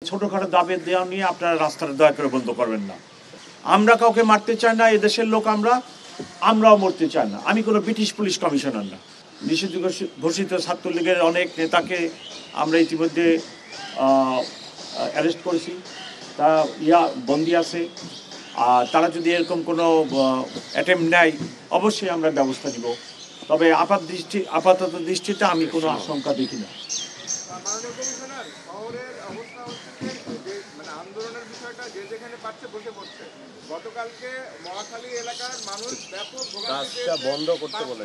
ছোটখাটো দাবি দেওয়া নিয়ে আপনারা রাস্তাটা দয়া করে বন্ধ করবেন না। আমরা কাউকে মারতে চাই না, এদেশের লোক আমরাও মরতে চাই না। আমি কোনো ব্রিটিশ পুলিশ কমিশনার না। নিষিদ্ধ ঘোষিত ছাত্রলীগের অনেক নেতাকে আমরা ইতিমধ্যে অ্যারেস্ট করেছি, তা বন্দি আছে। আর তারা যদি এরকম কোনো অ্যাটেম্প নেয় অবশ্যই আমরা ব্যবস্থা নিব। তবে আপাতত দৃষ্টিতে আমি কোনো আশঙ্কা দেখি না। আন্দোলনের বিষয়টা যে যেখানে পাচ্ছে বসে পড়ছে। গতকালকে মহাখালী এলাকার মানুষ ব্যাপক রাস্তা বন্ধ করতে বলে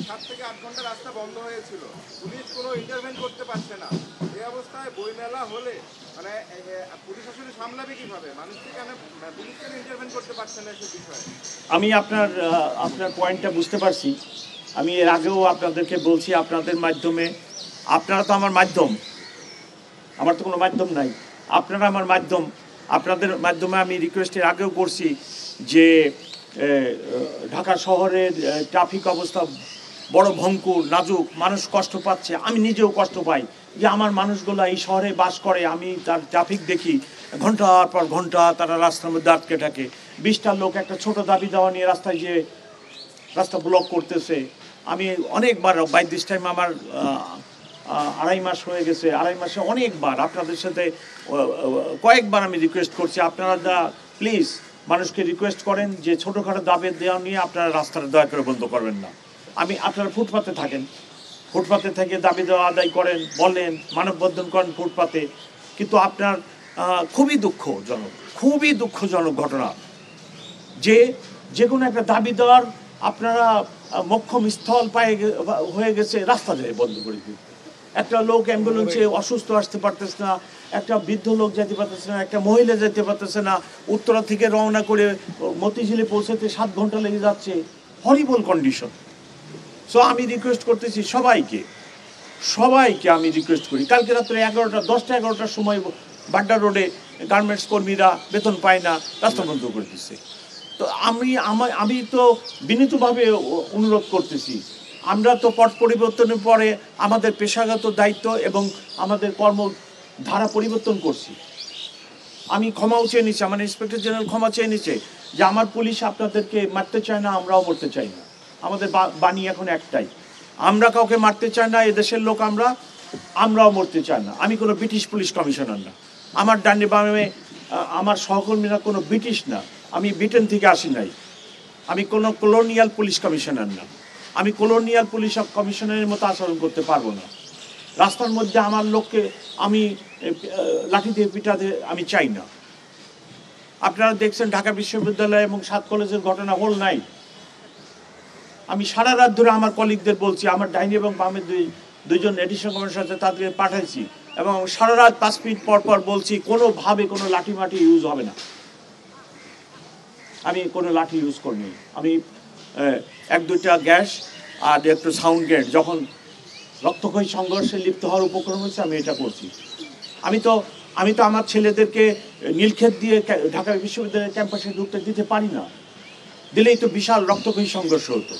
7 থেকে 8 ঘন্টা রাস্তা বন্ধ হয়েছিল। পুলিশ কোনো ইন্টারভেন করতে পারছে না। এই অবস্থায় বইমেলা হলে মানে পুলিশ আসলে সামলাবে কিভাবে? পুলিশ কেন ইন্টারভেন করতে পারছে না সেই বিষয়ে? আমি আপনার পয়েন্টটা বুঝতে পারছি। আমি এর আগেও আপনাদেরকে বলছি, আপনাদের মাধ্যমে, আপনারা তো আমার মাধ্যম, আমার তো কোনো মাধ্যম নাই, আপনারা আমার মাধ্যম। আপনাদের মাধ্যমে আমি রিকোয়েস্টের আগেও করছি যে ঢাকা শহরের ট্রাফিক অবস্থা বড় ভঙ্গুর, নাজুক, মানুষ কষ্ট পাচ্ছে, আমি নিজেও কষ্ট পাই যে আমার মানুষগুলো এই শহরে বাস করে, আমি তার ট্রাফিক দেখি ঘন্টার পর ঘন্টা তারা রাস্তার মধ্যে আটকে থাকে। 20টা লোক একটা ছোট দাবি দেওয়া নিয়ে রাস্তায় যে রাস্তা ব্লক করতেছে। আমি অনেকবার বাই দিস টাইম আমার 2.5 মাস হয়ে গেছে, 2.5 মাসে অনেকবার আপনাদের সাথে কয়েকবার আমি রিকোয়েস্ট করছি, আপনারা প্লিজ মানুষকে রিকোয়েস্ট করেন যে ছোটোখাটো দাবি দেওয়া নিয়ে আপনারা রাস্তাটা দয়া করে বন্ধ করবেন না। আপনারা ফুটপাতে থাকেন, ফুটপাতে থেকে দাবি দেওয়া আদায় করেন, বলেন, মানববন্ধন করেন ফুটপাতে, কিন্তু আপনার খুবই দুঃখজনক ঘটনা যে কোনো একটা দাবি দেওয়ার আপনারা মোক্ষম স্থল হয়ে গেছে রাস্তা যায় বন্ধ করে দিন। একটা লোক অ্যাম্বুলেন্সে অসুস্থ আসতে পারতেছে না, একটা বৃদ্ধ লোক যেতে পারতেছে না, একটা মহিলা যেতে পারতেছে না, উত্তরা থেকে রওনা করে মতিঝিলে পৌঁছাতে 7 ঘন্টা লেগে যাচ্ছে। হরিবল কন্ডিশন। সো আমি রিকোয়েস্ট করতেছি সবাইকে আমি রিকোয়েস্ট করি, কালকে রাত্রে 10টা-11টার সময় বাড্ডা রোডে গার্মেন্টস কর্মীরা বেতন পায় না, রাস্তা বন্ধ করে দিচ্ছে। তো আমি তো বিনীতভাবে অনুরোধ করতেছি, আমরা তো পট পরিবর্তনের পরে আমাদের পেশাগত দায়িত্ব এবং আমাদের কর্মধারা পরিবর্তন করছি। আমি ক্ষমাও চেয়ে নিচ্ছি, আমার ইন্সপেক্টর জেনারেল ক্ষমা চেয়ে নিচ্ছে যে আমার পুলিশ আপনাদেরকে মারতে চায় না, আমরাও মরতে চাই না। আমাদের বাণী এখন একটাই, আমরা কাউকে মারতে চাই না, এদেশের লোক আমরাও মরতে চাই না। আমি কোনো ব্রিটিশ পুলিশ কমিশনার না, আমার ডানে বামে আমার সহকর্মীরা কোনো ব্রিটিশ না, আমি ব্রিটেন থেকে আসি নাই, আমি কোনো কলোনিয়াল পুলিশ কমিশনার না, আমি কলোনিয়াল পুলিশ কমিশনারের মতো আচরণ করতে পারবো না। রাস্তার মধ্যে আমার লোককে আমি লাঠি দিয়ে পিটাতে আমি চাই না। আপনারা দেখছেন ঢাকা বিশ্ববিদ্যালয় এবং 7 কলেজের ঘটনা হল নাই। আমি সারা রাত ধরে আমার কলিগদের বলছি, আমার ডাইনি এবং বামের দুইজন এডিশনাল কমিশনার সাথে তাদেরকে পাঠাইছি, এবং সারা রাত 5 মিনিট পর বলছি কোনোভাবে কোনো লাঠি ইউজ হবে না। আমি কোনো লাঠি ইউজ করিনি, আমি 1-2টা গ্যাস আর একটু সাউন্ড গ্রেনেড, যখন রক্তক্ষয়ী সংঘর্ষে লিপ্ত হওয়ার উপক্রম হয়েছে আমি এটা করছি। আমি তো আমার ছেলেদেরকে নীলক্ষেত দিয়ে ঢাকা বিশ্ববিদ্যালয়ের ক্যাম্পাসে ঢুকতে দিতে পারি না, দিলেই তো বিশাল রক্তক্ষয়ী সংঘর্ষ হতো।